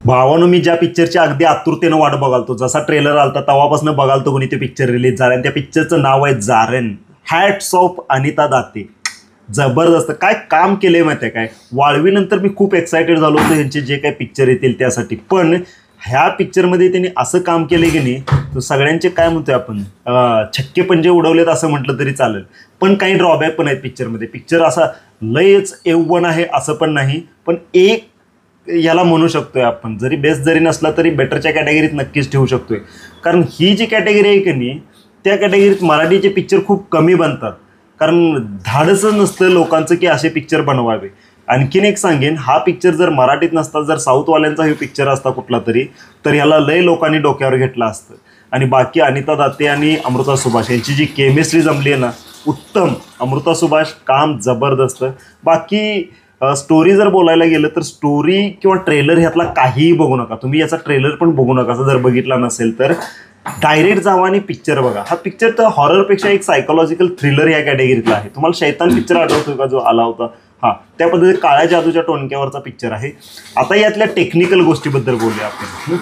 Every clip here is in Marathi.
भावानं मी ज्या पिक्चरची अगदी आतुरतेनं वाट बघालतो, जसा ट्रेलर आलता तेव्हापासून बघालतो कोणी ते पिक्चर रिलीज झाला आणि त्या पिक्चरचं नाव आहे जारण. Hats off Anita Date. जबरदस्त काय काम केलंय माहिती आहे काय. वाळवीनंतर मी खूप एक्सायटेड झालो होतो ह्यांचे जे काही पिक्चर येतील त्यासाठी, पण ह्या पिक्चरमध्ये त्यांनी असं काम केलं की नाही तर सगळ्यांचे काय म्हणतोय आपण छक्के पंजे उडवलेत असं म्हटलं तरी चालेल. पण काही ड्रॉबॅक पण आहेत पिक्चरमध्ये. पिक्चर असा लयच एवढं आहे असं पण नाही, पण एक याला म्हणू शकतोय आपण, जरी बेस्ट जरी नसला तरी बेटरच्या कॅटेगरीत नक्कीच ठेवू शकतोय. कारण ही जी कॅटेगरी आहे की नाही त्या कॅटेगरीत मराठीचे पिक्चर खूप कमी बनतात, कारण धाडसच नसतं लोकांचं की असे पिक्चर बनवावे. आणखीन एक सांगेन, हा पिक्चर जर मराठीत नसता, जर साऊथवाल्यांचा हे पिक्चर असता कुठला तरी, तर ह्याला लय लोकांनी डोक्यावर घेतलं असतं. आणि बाकी अनिता दाते आणि अमृता सुभाष यांची जी केमिस्ट्री जमली आहे ना, उत्तम. अमृता सुभाष काम जबरदस्त. बाकी स्टोरी जर बोलायला गेलं तर स्टोरी किंवा ट्रेलर ह्यातला काहीही बघू नका तुम्ही. याचा ट्रेलर पण बघू नका जर बघितला नसेल तर. डायरेक्ट जावा आणि पिक्चर बघा. हा पिक्चर तर हॉररपेक्षा एक सायकोलॉजिकल थ्रिलर या कॅटेगरीतला आहे. तुम्हाला शैतान पिक्चर आठवतोय का जो आला होता, हा त्या पद्धतीने काळ्या जादूच्या टोणक्यावरचा पिक्चर आहे. आता यातल्या टेक्निकल गोष्टीबद्दल बोलूया आपण.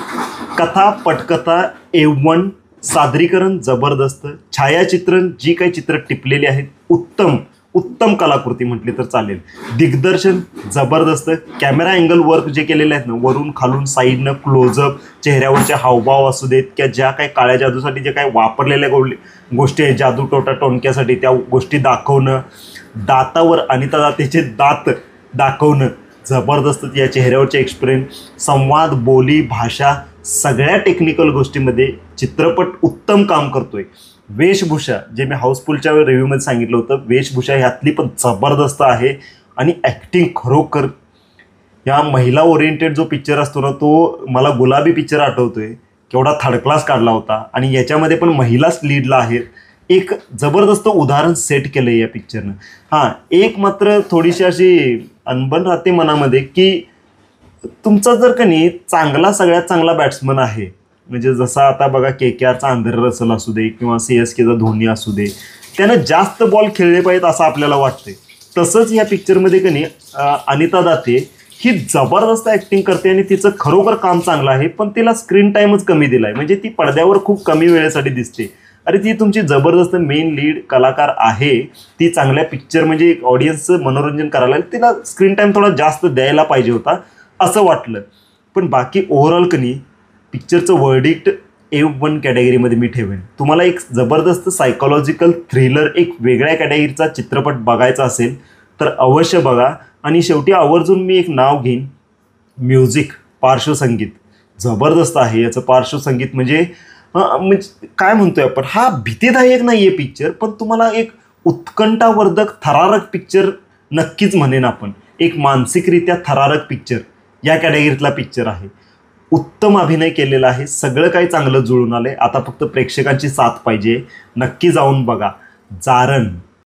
कथा, पटकथा A1, सादरीकरण जबरदस्त, छायाचित्रण जी काही चित्र टिपलेली आहेत उत्तम उत्तम कलाकृती म्हटली तर चालेल. दिग्दर्शन जबरदस्त. कॅमेरा अँगल वर्क जे केलेले आहेत ना, वरून खालून साईडनं क्लोजअप, चेहऱ्यावरचे हावभाव असू देत किंवा ज्या काही काळ्या जादूसाठी जे काही वापरलेल्या गोष्टी आहेत जादू टोटा टोणक्यासाठी त्या गोष्टी दाखवणं, दातावर अनिता दातेचे दात दाखवणं जबरदस्त. या चेहऱ्यावरचे एक्सप्रेशन, संवाद, बोली, भाषा, सगळ्या टेक्निकल गोष्टीमध्ये चित्रपट उत्तम काम करतोय. वेशभूषा जे मी हाऊसफुलच्या रिव्ह्यूमध्ये सांगितलं होतं, वेशभूषा ह्यातली पण जबरदस्त आहे. आणि ॲक्टिंग खरोखर, ह्या महिला ओरिएंटेड जो पिक्चर असतो ना तो मला गुलाबी पिक्चर आठवतोय, केवढा थर्ड क्लास काढला होता आणि याच्यामध्ये पण महिलाच लीडला आहेत. एक जबरदस्त उदाहरण सेट केलं आहे या पिक्चरनं. हां, एक मात्र थोडीशी अशी अनबन राहते मनामध्ये की तुमचा जर का नाही चांगला सगळ्यात चांगला बॅट्समन आहे, म्हणजे जसा आता बघा KKRचा आंध्र रसल असू दे किंवा CSKचा धोनी असू दे, त्यानं जास्त बॉल खेळले पाहिजेत असं आपल्याला वाटतंय. तसंच या पिक्चरमध्ये की नाही अनिता दाते ही जबरदस्त ॲक्टिंग करते आणि तिचं खरोखर काम चांगलं आहे, पण तिला स्क्रीन टाईमच कमी दिला आहे. म्हणजे ती पडद्यावर खूप कमी वेळेसाठी दिसते. अरे ती तुमची जबरदस्त मेन लीड कलाकार आहे, ती चांगल्या पिक्चर म्हणजे ऑडियन्सचं मनोरंजन करायला तिला स्क्रीन टाईम थोडा जास्त द्यायला पाहिजे होता असं वाटलं. पण बाकी ओव्हरऑल की नाही पिक्चरचं वर्डिक्ट A1 कॅटेगरीमध्ये मी ठेवेन. तुम्हाला एक जबरदस्त सायकोलॉजिकल थ्रिलर, एक वेगळ्या कॅटेगरीचा चित्रपट बघायचा असेल तर अवश्य बघा. आणि शेवटी आवर्जून मी एक नाव घेईन, म्युझिक, पार्श्वसंगीत जबरदस्त आहे. याचं पार्श्वसंगीत म्हणजे काय म्हणतोय आपण, हा भीतीदायक नाही आहे पिक्चर, पण तुम्हाला एक उत्कंठावर्धक थरारक पिक्चर नक्कीच म्हणेन आपण. एक मानसिकरित्या थरारक पिक्चर या कॅटेगरीतला पिक्चर आहे. उत्तम अभिनय केलेला आहे, सगळं काही चांगलं जुळून आलंय. आता फक्त प्रेक्षकांची साथ पाहिजे. नक्की जाऊन बघा जारण.